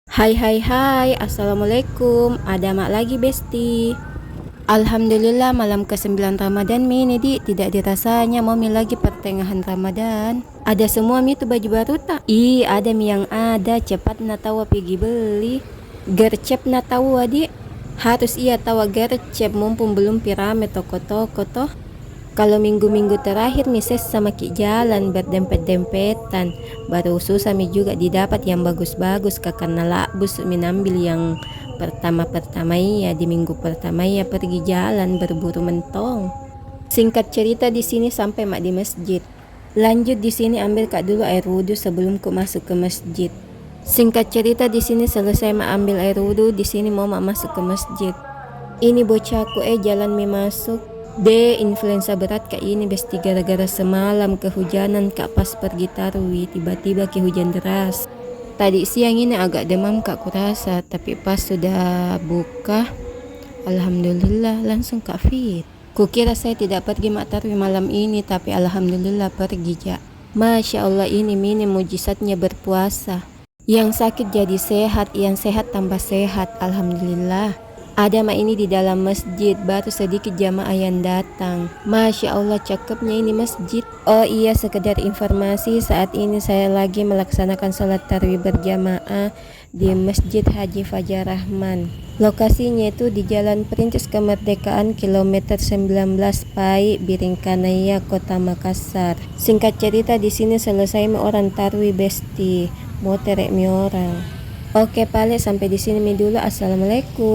Hai hai hai, Assalamualaikum. Ada mak lagi Besti. Alhamdulillah malam ke-9 Ramadan ini tidak dirasanya mau lagi pertengahan Ramadan. Ada semua tuh baju baru tak? Ada yang ada cepat na tawa pergi beli. Gercep na tawa harus ia tawa gercep mumpung belum pirame toko-toko toh. Kalau minggu-minggu terakhir mises sama Ki jalan berdempet-dempetan, baru susah juga didapat yang bagus-bagus karena lakbus menambil yang pertama-pertama ya di minggu pertama ya pergi jalan berburu mentong. Singkat cerita di sini sampai mak di masjid. Lanjut di sini ambil kak dulu air wudhu sebelum ku masuk ke masjid. Singkat cerita di sini selesai mak ambil air wudhu, di sini mau mak masuk ke masjid. Ini bocahku jalan masuk. Influenza berat kak ini Besti gara-gara semalam kehujanan kak pas pergi tarwi tiba-tiba ke hujan deras. Tadi siang ini agak demam kak kurasa, tapi pas sudah buka alhamdulillah langsung kak fit. Kukira saya tidak pergi mak tarwi malam ini, tapi alhamdulillah pergi ja. Masya Allah, ini mujizatnya berpuasa. Yang sakit jadi sehat, yang sehat tambah sehat, alhamdulillah. Ada mak ini di dalam masjid, baru sedikit jamaah yang datang. Masya Allah cakepnya ini masjid. Oh iya, sekedar informasi, saat ini saya lagi melaksanakan sholat tarawih berjamaah di Masjid Haji Fajar Rahman. Lokasinya itu di Jalan Perintis Kemerdekaan kilometer 19 Pai, Biringkanaya, Kota Makassar. Singkat cerita di sini selesai orang tarawih Besti, mau terek orang. Oke pale, sampai di sini dulu. Assalamualaikum.